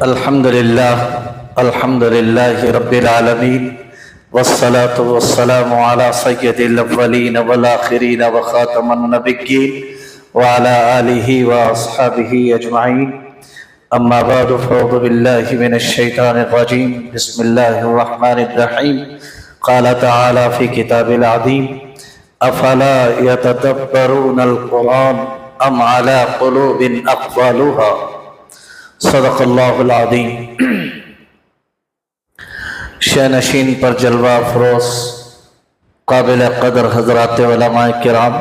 الحمد لله رب العالمين والصلاة والسلام على سيد الأولين والآخرين وخاتم النبيين وعلى آله وأصحابه أجمعين. أما بعد فأعوذ بالله من الشيطان الرجيم. بسم الله الرحمن الرحيم. قال تعالى في كتاب العظيم: أفلا يتدبرون القرآن أم على قلوب أقفالها. صدق اللہ العظیم. شینشین پر جلوہ افروز قابل قدر حضرات علماء کرام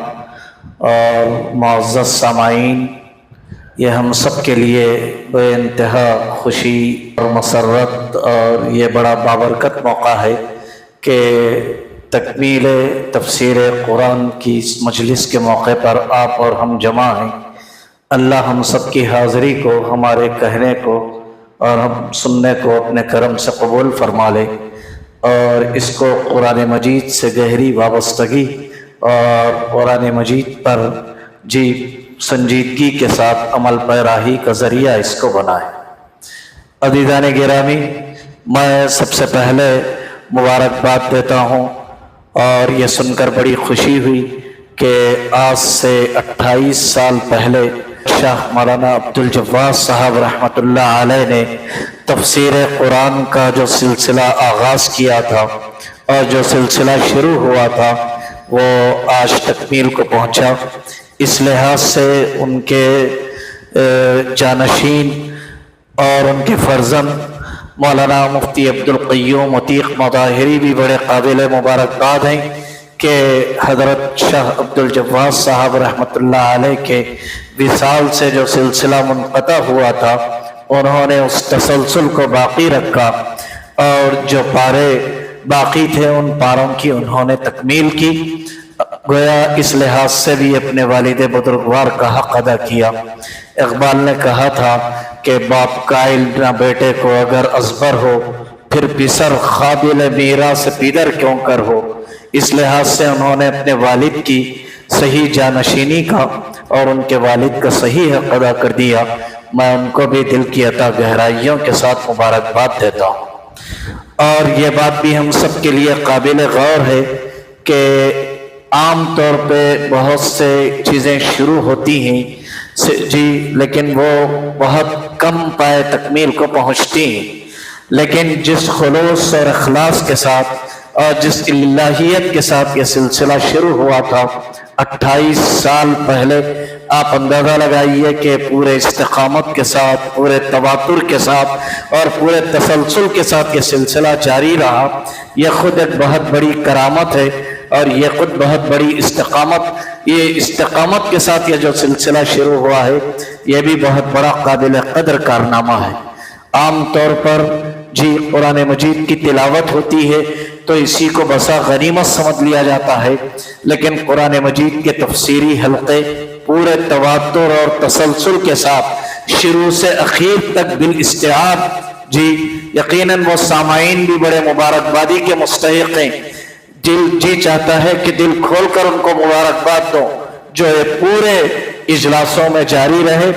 اور معزز سامعین، یہ ہم سب کے لیے بے انتہا خوشی اور مسرت اور یہ بڑا بابرکت موقع ہے کہ تکمیل تفسیر قرآن کی اس مجلس کے موقع پر آپ اور ہم جمع ہیں. اللہ ہم سب کی حاضری کو، ہمارے کہنے کو اور ہم سننے کو اپنے کرم سے قبول فرما لے اور اس کو قرآن مجید سے گہری وابستگی اور قرآن مجید پر سنجیدگی کے ساتھ عمل پیراہی کا ذریعہ اس کو بنائے. عزیزان گرامی، میں سب سے پہلے مبارکباد دیتا ہوں اور یہ سن کر بڑی خوشی ہوئی کہ آج سے 28 سال پہلے شاہ مولانا عبدالجواد صاحب رحمۃ اللہ علیہ نے تفسیر قرآن کا جو سلسلہ آغاز کیا تھا اور جو سلسلہ شروع ہوا تھا وہ آج تکمیل کو پہنچا. اس لحاظ سے ان کے جانشین اور ان کے فرزند مولانا مفتی عبدالقیوم عتیق مظاہری بھی بڑے قابل مبارکباد ہیں کہ حضرت شاہ عبدالجواد صاحب رحمۃ اللہ علیہ کے وصال سے جو سلسلہ منقطع ہوا تھا انہوں نے اس تسلسل کو باقی رکھا اور جو پارے باقی تھے ان پاروں کی انہوں نے تکمیل کی. گویا اس لحاظ سے بھی اپنے والد بزرگوار کا حق ادا کیا. اقبال نے کہا تھا کہ باپ قائل نہ بیٹے کو اگر ازبر ہو، پھر پسر قابل میراث پیدر کیوں کر ہو. اس لحاظ سے انہوں نے اپنے والد کی صحیح جانشینی کا اور ان کے والد کا صحیح حق ادا کر دیا. میں ان کو بھی دل کی عطا گہرائیوں کے ساتھ مبارکباد دیتا ہوں. اور یہ بات بھی ہم سب کے لیے قابل غور ہے کہ عام طور پہ بہت سے چیزیں شروع ہوتی ہیں لیکن وہ بہت کم پائے تکمیل کو پہنچتی ہیں. لیکن جس خلوص اور اخلاص کے ساتھ اور جس الہیت کے ساتھ یہ سلسلہ شروع ہوا تھا 28 سال پہلے، آپ اندازہ لگائیے کہ پورے استقامت کے ساتھ، پورے تواتر کے ساتھ اور پورے تسلسل کے ساتھ یہ سلسلہ جاری رہا. یہ خود ایک بہت بڑی کرامت ہے اور یہ خود بہت بڑی استقامت کے ساتھ یہ جو سلسلہ شروع ہوا ہے یہ بھی بہت بڑا قابل قدر کارنامہ ہے. عام طور پر قرآن مجید کی تلاوت ہوتی ہے تو اسی کو بسا غنیمت سمجھ لیا جاتا ہے، لیکن قرآن مجید کے تفسیری حلقے پورے تواتر اور تسلسل کے ساتھ شروع سے اخیر تک بالاستعاب یقیناً وہ سامعین بھی بڑے مبارکبادی کے مستحق ہیں. دل چاہتا ہے کہ دل کھول کر ان کو مبارکباد دو جو یہ پورے اجلاسوں میں جاری رہے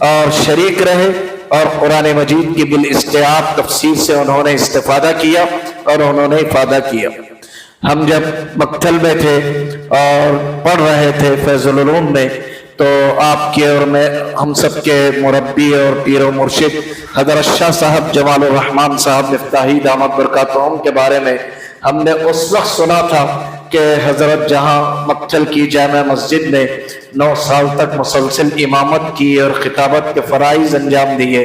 اور شریک رہے اور قرآن مجید کی بالاستعاب تفسیر سے انہوں نے استفادہ کیا اور انہوں نے افادہ کیا. ہم جب مکتل میں تھے اور پڑھ رہے تھے فیض العلوم میں تو آپ کے اور میں ہم سب کے مربی اور پیر و مرشد حضرت شاہ صاحب جمال الرحمن صاحب مفتاحی دامت برکاتہم کے بارے میں ہم نے اس وقت سنا تھا کہ حضرت جہاں مکتل کی جامع مسجد میں 9 سال تک مسلسل امامت کی اور خطابت کے فرائض انجام دیے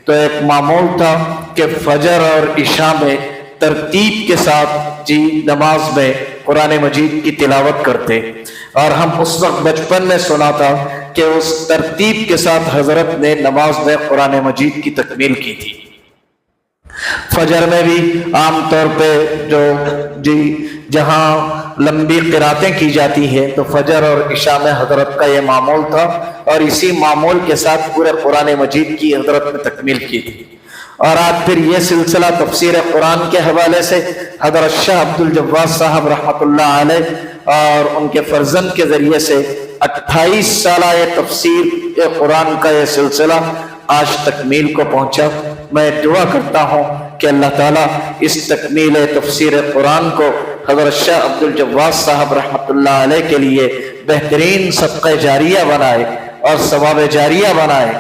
تو ایک معمول تھا کہ فجر اور عشاء میں ترتیب کے ساتھ نماز میں قرآن مجید کی تلاوت کرتے. اور ہم اس وقت بچپن میں سنا تھا کہ اس ترتیب کے ساتھ حضرت نے نماز میں قرآن مجید کی تکمیل کی تھی. فجر میں بھی عام طور پہ جہاں لمبی قراتیں کی جاتی ہے تو فجر اور عشاء میں حضرت کا یہ معمول تھا اور اسی معمول کے ساتھ پورے قرآن مجید کی حضرت نے تکمیل کی تھی. اور آج پھر یہ سلسلہ تفسیر قرآن کے حوالے سے حضرت شاہ عبدالجواد صاحب رحمۃ اللہ علیہ اور ان کے فرزند کے ذریعے سے 28 سالہ تفسیر قرآن کا یہ سلسلہ آج تکمیل کو پہنچا. میں دعا کرتا ہوں کہ اللہ تعالیٰ اس تکمیل تفسیر قرآن کو حضرت شاہ عبد الجواد صاحب رحمۃ اللہ علیہ کے لیے بہترین صدقہ جاریہ بنائے اور ثواب جاریہ بنائے،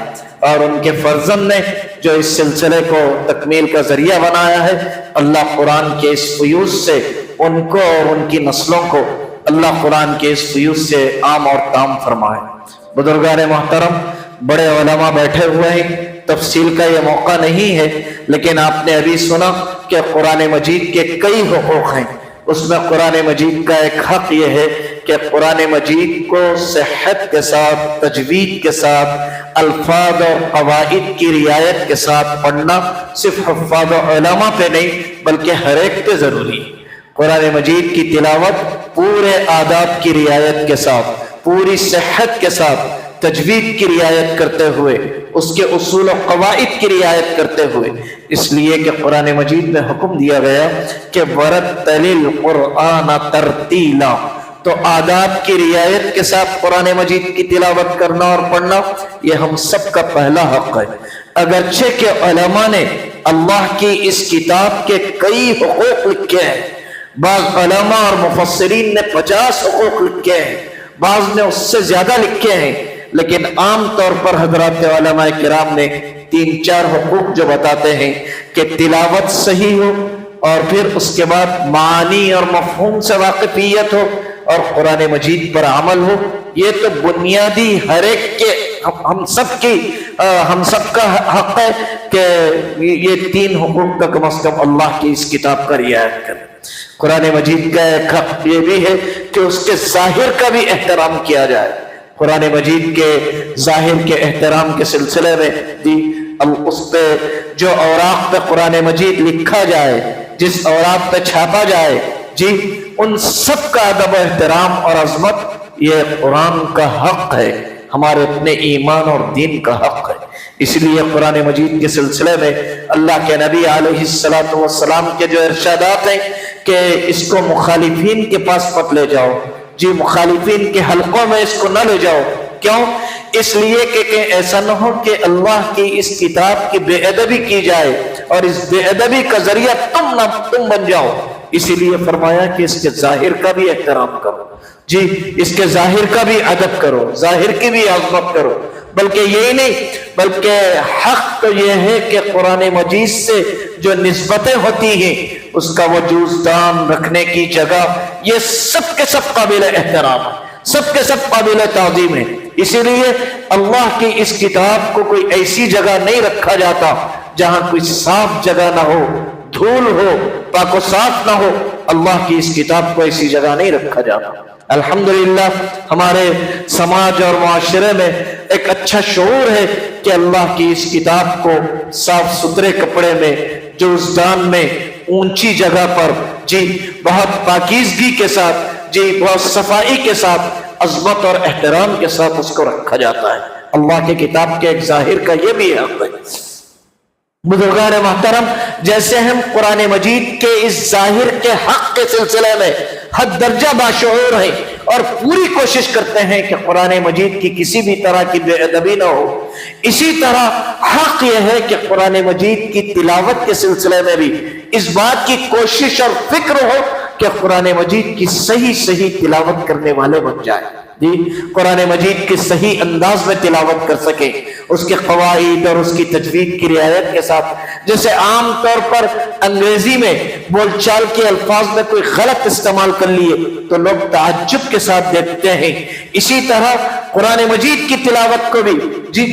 اور ان کے فرزند نے جو اس سلسلے کو تکمیل کا ذریعہ بنایا ہے، اللہ قرآن کے اس فیوز سے ان کو اور ان کی نسلوں کو اللہ قرآن کے اس فیوز سے عام اور تام فرمائے۔ بزرگان محترم، بڑے علماء بیٹھے ہوئے ہیں، تفصیل کا یہ موقع نہیں ہے، لیکن آپ نے ابھی سنا کہ قرآن مجید کے کئی حقوق ہیں۔ اس میں قرآن مجید کا ایک حق یہ ہے کہ قرآن مجید کو صحت کے ساتھ، تجوید کے ساتھ، الفاظ اور قواعد کی رعایت کے ساتھ پڑھنا صرف حفاظ و علماء پہ نہیں بلکہ ہر ایک پہ ضروری ہے۔ قرآن مجید کی تلاوت پورے آداب کی رعایت کے ساتھ، پوری صحت کے ساتھ، تجوید کی رعایت کرتے ہوئے، اس کے اصول و قواعد کی رعایت کرتے ہوئے، اس لیے کہ قرآن مجید میں حکم دیا گیا کہ وَرَتِّلِ الْقُرْآنَ تَرْتِيلًا، تو آداب کی رعایت کے ساتھ قرآن مجید کی تلاوت کرنا اور پڑھنا یہ ہم سب کا پہلا حق ہے۔ اگرچہ کہ علماء نے اللہ کی اس کتاب کے کئی حقوق لکھے ہیں، بعض علماء اور مفسرین نے 50 حقوق لکھے ہیں، بعض نے اس سے زیادہ لکھے ہیں، لیکن عام طور پر حضرات علماء کرام نے 3-4 حقوق جو بتاتے ہیں کہ تلاوت صحیح ہو، اور پھر اس کے بعد معانی اور مفہوم سے واقفیت ہو، اور قرآن مجید پر عمل ہو۔ یہ تو بنیادی ہر ایک کے ہم سب کا حق ہے کہ یہ 3 حقوق کا کم از کم اللہ کی اس کتاب کا رعایت کریں۔ قرآن مجید کا ایک حق یہ بھی ہے کہ اس کے ظاہر کا بھی احترام کیا جائے۔ قرآن مجید کے ظاہر کے احترام کے سلسلے میں اس پہ جو اوراق پہ قرآن مجید لکھا جائے، جس اوراق پہ چھاپا جائے، ان سب کا ادب و احترام اور عظمت یہ قرآن کا حق ہے، ہمارے اپنے ایمان اور دین کا حق ہے۔ اس لیے قرآن مجید کے سلسلے میں اللہ کے نبی علیہ السلام کے جو ارشادات ہیں کہ اس کو مخالفین کے پاس مت لے جاؤ، مخالفین کے حلقوں میں اس کو نہ لے جاؤ۔ کیوں؟ اس لیے کہ ایسا نہ ہو کہ اللہ کی اس کتاب کی بے ادبی کی جائے اور اس بے ادبی کا ذریعہ تم بن جاؤ۔ اسی لیے فرمایا کہ اس کے ظاہر کا بھی احترام کرو، اس کے ظاہر کا بھی ادب کرو، ظاہر کی بھی عظمت کرو۔ بلکہ یہی نہیں، بلکہ حق تو یہ ہے کہ قرآن مجید سے جو نسبتیں ہوتی ہیں، اس کا وجودان رکھنے کی جگہ، یہ سب کے سب قابل احترام ہے، سب کے سب قابل تعظیم ہے۔ اسی لیے اللہ کی اس کتاب کو کوئی ایسی جگہ نہیں رکھا جاتا جہاں کوئی صاف جگہ نہ ہو، دھول ہو، پاک و صاف نہ ہو۔ اللہ کی اس کتاب کو ایسی جگہ نہیں رکھا جاتا۔ الحمدللہ ہمارے سماج اور معاشرے میں ایک اچھا شعور ہے کہ اللہ کی اس کتاب کو صاف ستھرے کپڑے میں، جوزدان میں، اونچی جگہ پر بہت پاکیزگی کے ساتھ، بہت صفائی کے ساتھ، عظمت اور احترام کے ساتھ اس کو رکھا جاتا ہے۔ اللہ کی کتاب کے ایک ظاہر کا یہ بھی حق ہے۔ بزرگان محترم، جیسے ہم قرآن مجید کے اس ظاہر کے حق کے سلسلے میں حد درجہ باشعور ہیں اور پوری کوشش کرتے ہیں کہ قرآن مجید کی کسی بھی طرح کی بے ادبی نہ ہو، اسی طرح حق یہ ہے کہ قرآن مجید کی تلاوت کے سلسلے میں بھی اس بات کی کوشش اور فکر ہو کہ قرآن مجید کی صحیح تلاوت کرنے والے بن جائیں، قرآن مجید کے صحیح انداز میں تلاوت کر سکیں، اس کے قواعد اور اس کی تجوید کی رعایت کے ساتھ۔ جیسے عام طور پر انگریزی میں بول چال کے الفاظ میں کوئی غلط استعمال کر لیے تو لوگ تعجب کے ساتھ دیکھتے ہیں، اسی طرح قرآن مجید کی تلاوت کو بھی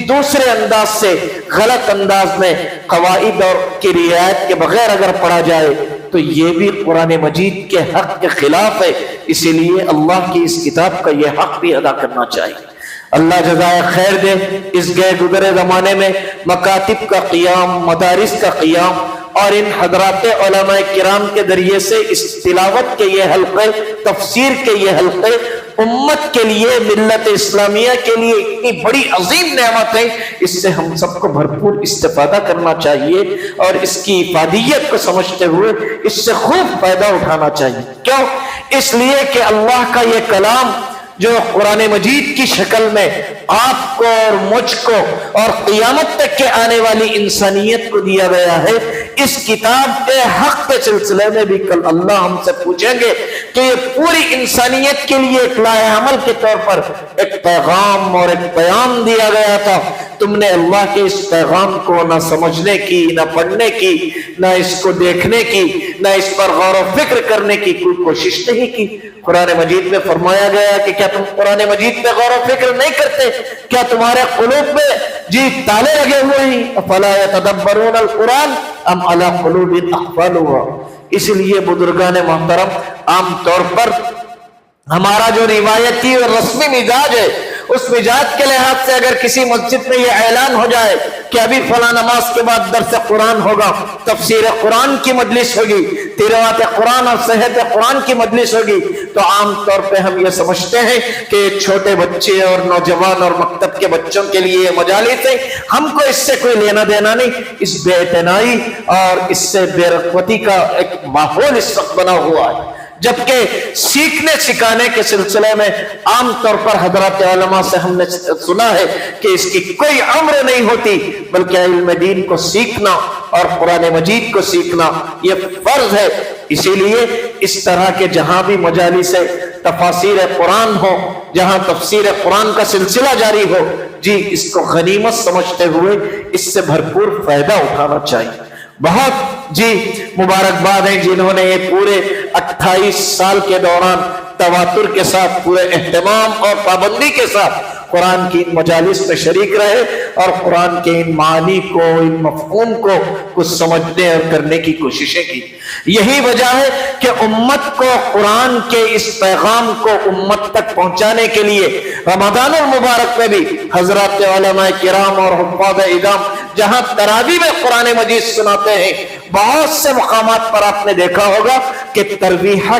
دوسرے انداز سے، غلط انداز میں، قواعد اور کی رعایت کے بغیر اگر پڑھا جائے تو یہ بھی قرآن مجید کے حق کے خلاف ہے۔ اسی لیے اللہ کی اس کتاب کا یہ حق بھی ادا کرنا چاہیے۔ اللہ جزائے خیر دے، اس گئے گزرے زمانے میں مکاتب کا قیام، مدارس کا قیام اور ان حضرات علماء کرام کے ذریعے سے اس تلاوت کے یہ حلقے، تفسیر کے یہ حلقے امت کے لیے، ملت اسلامیہ کے لیے اتنی بڑی عظیم نعمت ہے، اس سے ہم سب کو بھرپور استفادہ کرنا چاہیے اور اس کی افادیت کو سمجھتے ہوئے اس سے خوب فائدہ اٹھانا چاہیے۔ کیوں؟ اس لیے کہ اللہ کا یہ کلام جو قرآن مجید کی شکل میں آپ کو اور مجھ کو اور قیامت تک کے آنے والی انسانیت کو دیا گیا ہے، اس کتاب کے حق کے سلسلے میں بھی کل اللہ ہم سے پوچھیں گے کہ یہ پوری انسانیت کے لیے ایک لائحہ عمل کے طور پر ایک پیغام اور ایک پیام دیا گیا تھا، تم نے اللہ کے اس پیغام کو نہ سمجھنے کی، نہ پڑھنے کی، نہ اس کو دیکھنے کی، نہ اس پر غور و فکر کرنے کی کوئی کوشش نہیں کی۔ قرآن مجید میں فرمایا گیا کہ کیا تم قرآن مجید پہ غور و فکر نہیں کرتے؟ کیا تمہارے قلوب میں تالے لگے ہوئے ہیں؟ افلا یتدبرون القرآن ام علی قلوب اقفالها۔ اس لیے بزرگان محترم، عام طور پر ہمارا جو روایتی اور رسمی مزاج ہے، اس مزاج کے لحاظ سے اگر کسی مسجد میں یہ اعلان ہو جائے کہ ابھی فلاں نماز کے بعد درس قرآن ہوگا، تفسیر قرآن کی مجلس ہوگی، تلاوت قرآن اور صحت قرآن کی مجلس ہوگی، تو عام طور پہ ہم یہ سمجھتے ہیں کہ چھوٹے بچے اور نوجوان اور مکتب کے بچوں کے لیے یہ مجالس ہے، ہم کو اس سے کوئی لینا دینا نہیں۔ اس بے اعتنائی اور اس سے بے رغبتی کا ایک ماحول اس وقت بنا ہوا ہے، جبکہ سیکھنے سکھانے کے سلسلے میں عام طور پر حضرات علماء سے ہم نے سنا ہے کہ اس کی کوئی عمر نہیں ہوتی، بلکہ علم دین کو سیکھنا اور قرآن مجید کو سیکھنا یہ فرض ہے۔ اسی لیے اس طرح کے جہاں بھی مجالس تفاسیر قرآن ہو، جہاں تفسیر قرآن کا سلسلہ جاری ہو، اس کو غنیمت سمجھتے ہوئے اس سے بھرپور فائدہ اٹھانا چاہیے۔ بہت مبارکباد ہیں جنہوں نے یہ پورے 28 سال کے دوران تواتر کے ساتھ، پورے اہتمام اور پابندی کے ساتھ قرآن کی ان مجالس میں شریک رہے اور قرآن کے ان معانی کو، ان مفہوم کو کچھ سمجھنے اور کرنے کی کوششیں کی۔ یہی وجہ ہے کہ امت کو قرآن کے اس پیغام کو امت تک پہنچانے کے لیے رمضان المبارک میں بھی حضرات علماء کرام اور حفاظ اعظام جہاں تراویح میں قرآن مجید سناتے ہیں، بہت سے مقامات پر آپ نے دیکھا ہوگا کہ ترویحہ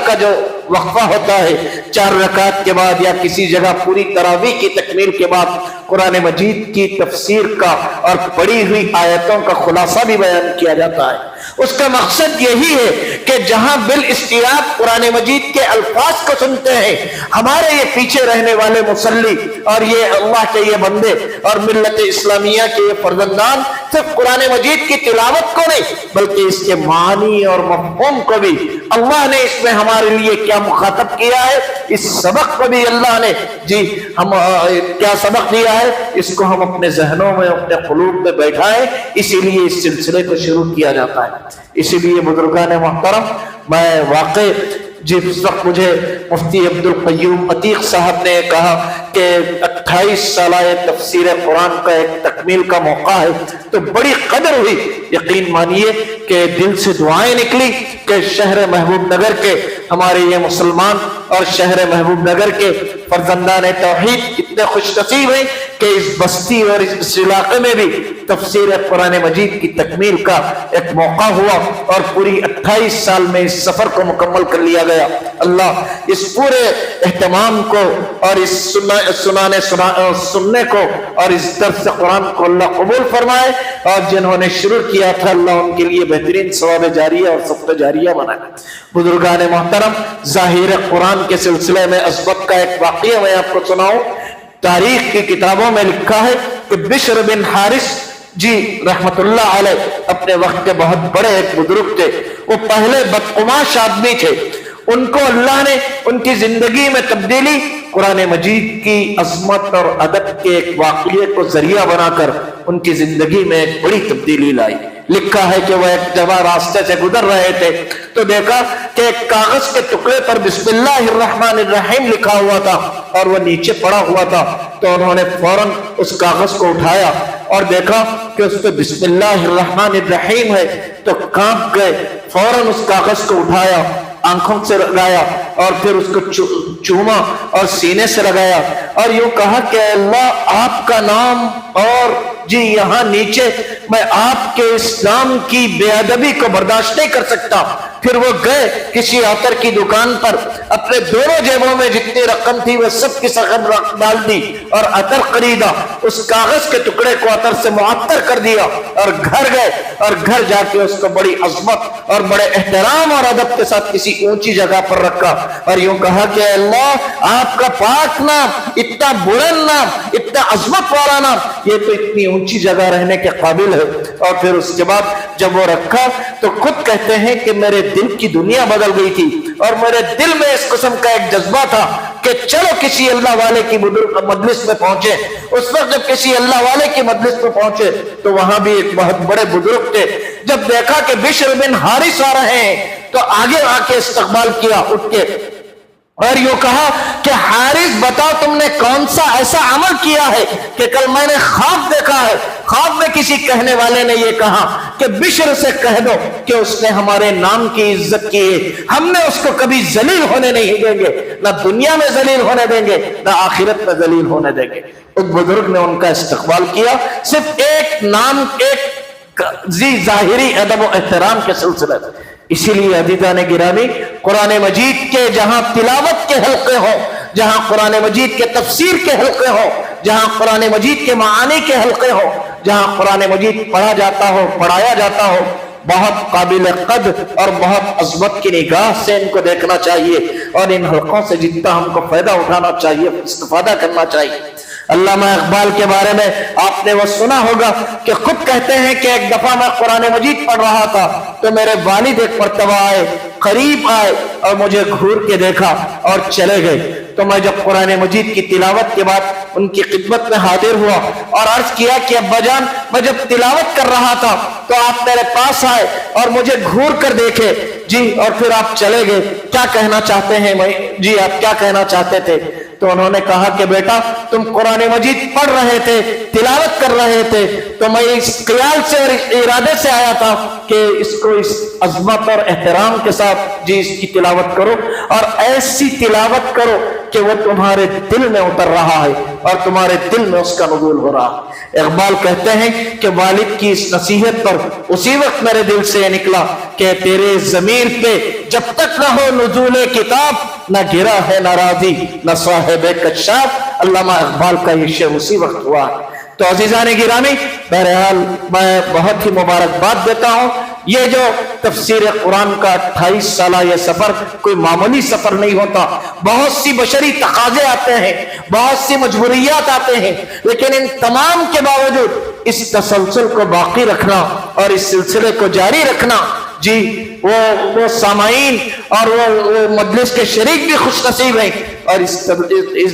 کا جو وقفہ ہوتا ہے 4 رکعت کے بعد یا کسی جگہ پوری تراویح کی تکمیل کے بعد قرآن مجید کی تفسیر کا اور پڑھی ہوئی آیتوں کا خلاصہ بھی بیان کیا جاتا ہے۔ اس کا مقصد یہی ہے کہ جہاں بالاستیعاب قرآن مجید کے الفاظ کو سنتے ہیں، ہمارے یہ پیچھے رہنے والے مصلی اور یہ اللہ کے یہ بندے اور ملت اسلامیہ کے یہ فرزندان صرف قرآن مجید کی تلاوت کو نہیں بلکہ اس کے معنی اور مفہوم کو بھی اللہ نے اس میں ہمارے لیے کیا مخاطب کیا ہے، اس سبق کو بھی اللہ نے ہم کیا سبق دیا ہے، اس کو ہم اپنے ذہنوں میں، اپنے قلوب میں بیٹھائیں۔ اسی لیے اس سلسلے کو شروع کیا جاتا ہے۔ اسی لیے بزرگان محترم، میں واقع جس وقت مجھے مفتی عبدالقیوم عتیق صاحب نے کہا کہ 28 سالہ تفسیر قرآن کا ایک تکمیل کا موقع ہے تو بڑی قدر ہوئی۔ یقین مانیے کہ دل سے دعائیں نکلی کہ شہر محبوب نگر کے ہمارے یہ مسلمان اور شہر محبوب نگر کے فرزندان توحید اتنے خوش نصیب ہیں کہ اس بستی اور اس علاقے میں بھی تفسیر قرآن مجید کی تکمیل کا ایک موقع ہوا اور پوری 28 سال میں اس سفر کو مکمل کر لیا گیا۔ اللہ اس پورے اہتمام کو اور اس سننے کو اور اس درس قرآن کو اللہ قبول فرمائے، اور جنہوں نے شروع کیا تھا اللہ ان کے لیے بہترین ثواب جاریہ اور صدقہ جاریہ بنائے۔ بزرگان محترم، ظاہر قرآن کے سلسلے میں عظمت کا ایک واقعہ میں آپ کو سناؤں۔ تاریخ کی کتابوں میں لکھا ہے کہ بشر بن حارث رحمت اللہ علیہ اپنے وقت کے بہت بڑے ایک بزرگ تھے۔ وہ پہلے بدقماش آدمی تھے، ان کو اللہ نے ان کی زندگی میں تبدیلی قرآن مجید کی عظمت اور ادب کے ایک واقعے کو ذریعہ بنا کر ان کی زندگی میں ایک بڑی تبدیلی لائی۔ لکھا ہے کہ وہ ایک جگہ راستے سے گزر رہے تھے تو دیکھا کہ ایک کاغذ کے ٹکڑے پر بسم اللہ الرحمن الرحیم لکھا ہوا تھا اور وہ نیچے پڑا ہوا تھا، تو انہوں نے فوراً اس کاغذ کو اٹھایا اور دیکھا کہ اس پہ بسم اللہ الرحمن الرحیم ہے تو کانپ گئے۔ فوراً اس کاغذ کو اٹھایا، آنکھوں سے لگایا اور پھر اس کو چوما اور سینے سے لگایا اور یوں کہا کہ اللہ آپ کا نام اور جی یہاں نیچے میں آپ کے اسلام کی بے ادبی کو برداشت نہیں کر سکتا۔ پھر وہ گئے کسی عطر کی دکان پر، اپنے دونوں جیبوں میں جتنی رقم تھی وہ سب کی سخن ڈال دی اور عطر خریدا، اس کاغذ کے ٹکڑے کو عطر سے معطر کر دیا اور گھر گئے، اور گھر جا کے اس کو بڑی عظمت اور بڑے احترام اور ادب کے ساتھ کسی اونچی جگہ پر رکھا اور یوں کہا کہ اللہ آپ کا پاک نام، اتنا بلند نام، اتنا عظمت والا نام، یہ تو اتنی اونچی جگہ رہنے کے قابل ہے۔ اور پھر اس کے بعد جب وہ رکھا تو خود کہتے ہیں کہ میرے دل کی دنیا بدل گئی تھی اور میرے دل میں اس قسم کا ایک جذبہ تھا کہ چلو کسی اللہ والے کی مجلس میں پہنچے۔ اس وقت جب کسی اللہ والے کی مجلس میں پہنچے تو وہاں بھی ایک بہت بڑے بزرگ تھے، جب دیکھا کہ بشر بن حارث آ رہے ہیں تو آگے آ کے استقبال کیا اٹھ کے، اور یوں کہا کہ حارث بتاؤ تم نے کون سا ایسا عمل کیا ہے کہ کل میں نے خواب دیکھا ہے، خواب میں کسی کہنے والے نے یہ کہا کہ بشر سے کہہ دو کہ اس نے ہمارے نام کی عزت کی ہے، ہم نے اس کو کبھی ذلیل ہونے نہیں دیں گے، نہ دنیا میں ذلیل ہونے دیں گے نہ آخرت میں ذلیل ہونے دیں گے۔ اس بزرگ نے ان کا استقبال کیا، صرف ایک نام، ایک ظاہری ادب و احترام کے سلسلے میں۔ اسی لیے عزیزان گرامی، قرآن مجید کے جہاں تلاوت کے حلقے ہوں، جہاں قرآن مجید کے تفسیر کے حلقے ہوں، جہاں قرآن مجید کے معانی کے حلقے ہوں، جہاں قرآن مجید پڑھا جاتا ہو، پڑھایا جاتا ہو، بہت قابل قدر اور بہت عظمت کی نگاہ سے ان کو دیکھنا چاہیے اور ان حلقوں سے جتنا ہم کو فائدہ اٹھانا چاہیے، استفادہ کرنا چاہیے۔ علامہ اقبال کے بارے میں آپ نے وہ سنا ہوگا کہ خود کہتے ہیں کہ ایک دفعہ میں قرآن مجید پڑھ رہا تھا تو میرے والد ایک مرتبہ آئے، قریب آئے اور مجھے گھور کے دیکھا اور چلے گئے۔ تو میں جب قرآن مجید کی تلاوت کے بعد ان کی خدمت میں حاضر ہوا اور عرض کیا کہ ابا جان میں جب تلاوت کر رہا تھا تو آپ میرے پاس آئے اور مجھے گھور کر دیکھے جی، اور پھر آپ چلے گئے، کیا کہنا چاہتے ہیں جی، آپ کیا کہنا چاہتے تھے؟ تو انہوں نے کہا کہ بیٹا تم قرآن مجید پڑھ رہے تھے، تلاوت کر رہے تھے، تو میں اس خیال سے اور ارادے سے آیا تھا کہ اس کو اس عظمت اور احترام کے ساتھ جی اس کی تلاوت کرو اور ایسی تلاوت کرو کہ وہ تمہارے دل میں اتر رہا ہے اور تمہارے دل میں اس کا نزول ہو رہا ہے۔ اقبال کہتے ہیں کہ والد کی اس نصیحت پر اسی وقت میرے دل سے یہ نکلا کہ تیرے ضمیر پہ جب تک نہ ہو نزول کتاب، نہ گرا ہے ناراضی نہ صاحب کشاف۔ علامہ اقبال کا یہ شعر اسی وقت ہوا ہے۔ تو عزیزان گرامی، بہرحال میں بہت ہی مبارکباد دیتا ہوں۔ یہ جو تفسیر قرآن کا 28 سالہ یہ سفر کوئی معمولی سفر نہیں ہوتا، بہت سی بشری تقاضے آتے ہیں، بہت سی مجبوریات آتے ہیں، لیکن ان تمام کے باوجود اس تسلسل کو باقی رکھنا اور اس سلسلے کو جاری رکھنا جی، وہ سامعین اور وہ مجلس کے شریک بھی خوش نصیب ہیں اور اس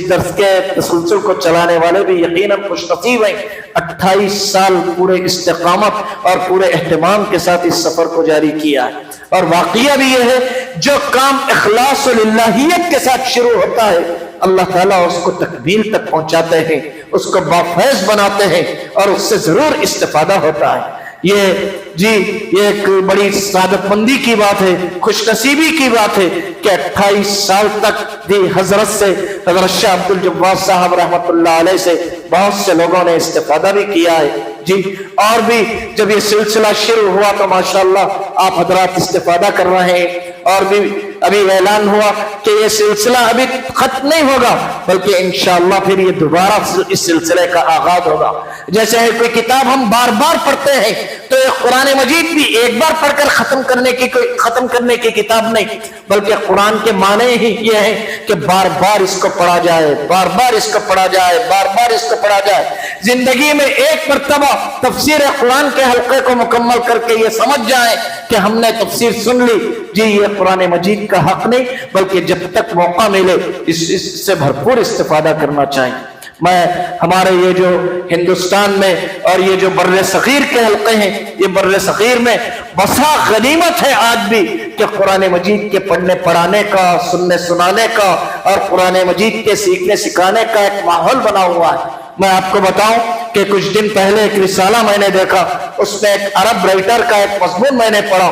درس کے تسلسل کو چلانے والے بھی یقیناً خوش نصیب ہیں۔ 28 سال پورے استقامت اور پورے اہتمام کے ساتھ اس سفر کو جاری کیا ہے، اور واقعہ بھی یہ ہے جو کام اخلاص و للہیت کے ساتھ شروع ہوتا ہے اللہ تعالیٰ اس کو تکمیل تک پہنچاتے ہیں، اس کو بافیض بناتے ہیں اور اس سے ضرور استفادہ ہوتا ہے۔ یہ ایک بڑی سعادت مندی کی بات ہے، خوش نصیبی کی بات ہے کہ 28 سال تک حضرت سے، حضرت شاہ عبد الجبار صاحب رحمۃ اللہ علیہ سے بہت سے لوگوں نے استفادہ بھی کیا ہے جی، اور بھی جب یہ سلسلہ شروع ہوا تو ماشاءاللہ آپ حضرات استفادہ کر رہے ہیں، اور بھی ابھی اعلان ہوا کہ یہ سلسلہ ابھی ختم نہیں ہوگا بلکہ انشاءاللہ پھر یہ دوبارہ اس سلسلے کا آغاز ہوگا۔ جیسے ہے کوئی کتاب ہم بار بار پڑھتے ہیں تو یہ قرآن مجید بھی ایک بار پڑھ کر ختم کرنے کی کتاب نہیں، بلکہ قرآن کے معنی ہی یہ ہے کہ بار بار اس کو پڑھا جائے، بار بار اس کو پڑھا جائے، بار بار اس کو پڑھا جائے۔ زندگی میں ایک مرتبہ تفسیر قرآن کے حلقے کو مکمل کر کے یہ سمجھ جائیں کہ ہم نے تفسیر سن لی جی، یہ قرآن مجید کا حق نہیں بلکہ جب تک موقع ملے اس سے بھرپور استفادہ کرنا چاہیے۔ میں ہمارے یہ جو ہندوستان میں اور یہ جو بر صغیر کے حلقے ہیں، یہ بر صغیر میں بسا غنیمت ہے آج بھی کہ قرآن مجید کے پڑھنے پڑھانے کا، سننے سنانے کا اور قرآن مجید کے سیکھنے سکھانے کا ایک ماحول بنا ہوا ہے۔ میں آپ کو بتاؤں کہ کچھ دن پہلے ایک رسالہ میں نے دیکھا، اس میں ایک عرب رائٹر کا ایک مضمون میں نے پڑھا،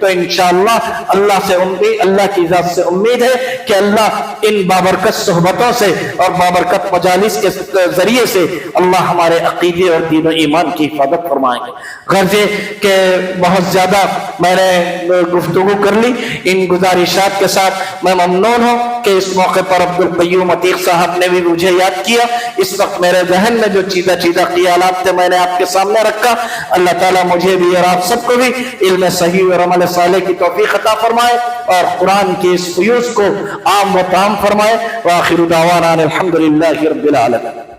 تو انشاءاللہ اللہ کی ذات سے امید ہے کہ اللہ ان بابرکت صحبتوں سے اور بابرکت مجالس کے ذریعے سے اللہ ہمارے عقیدے اور دین و ایمان کی حفاظت فرمائیں گے. غرض یہ کہ بہت زیادہ میں نے گفتگو کر لی. ان گزارشات کے ساتھ میں ممنون ہوں کہ اس موقع پر عبدالقیوم عتیق صاحب نے بھی مجھے یاد کیا. اس وقت میرے ذہن میں جو چیزہ خیالات تھے میں نے آپ کے سامنے رکھا. اللہ تعالیٰ مجھے بھی اور آپ سب کو بھی علم صحیح اور عمل صالح کی توفیق عطا فرمائے اور قرآن کی اس فیوز کو عام و تام فرمائے. وآخر دعوانا الحمدللہ رب العالمین.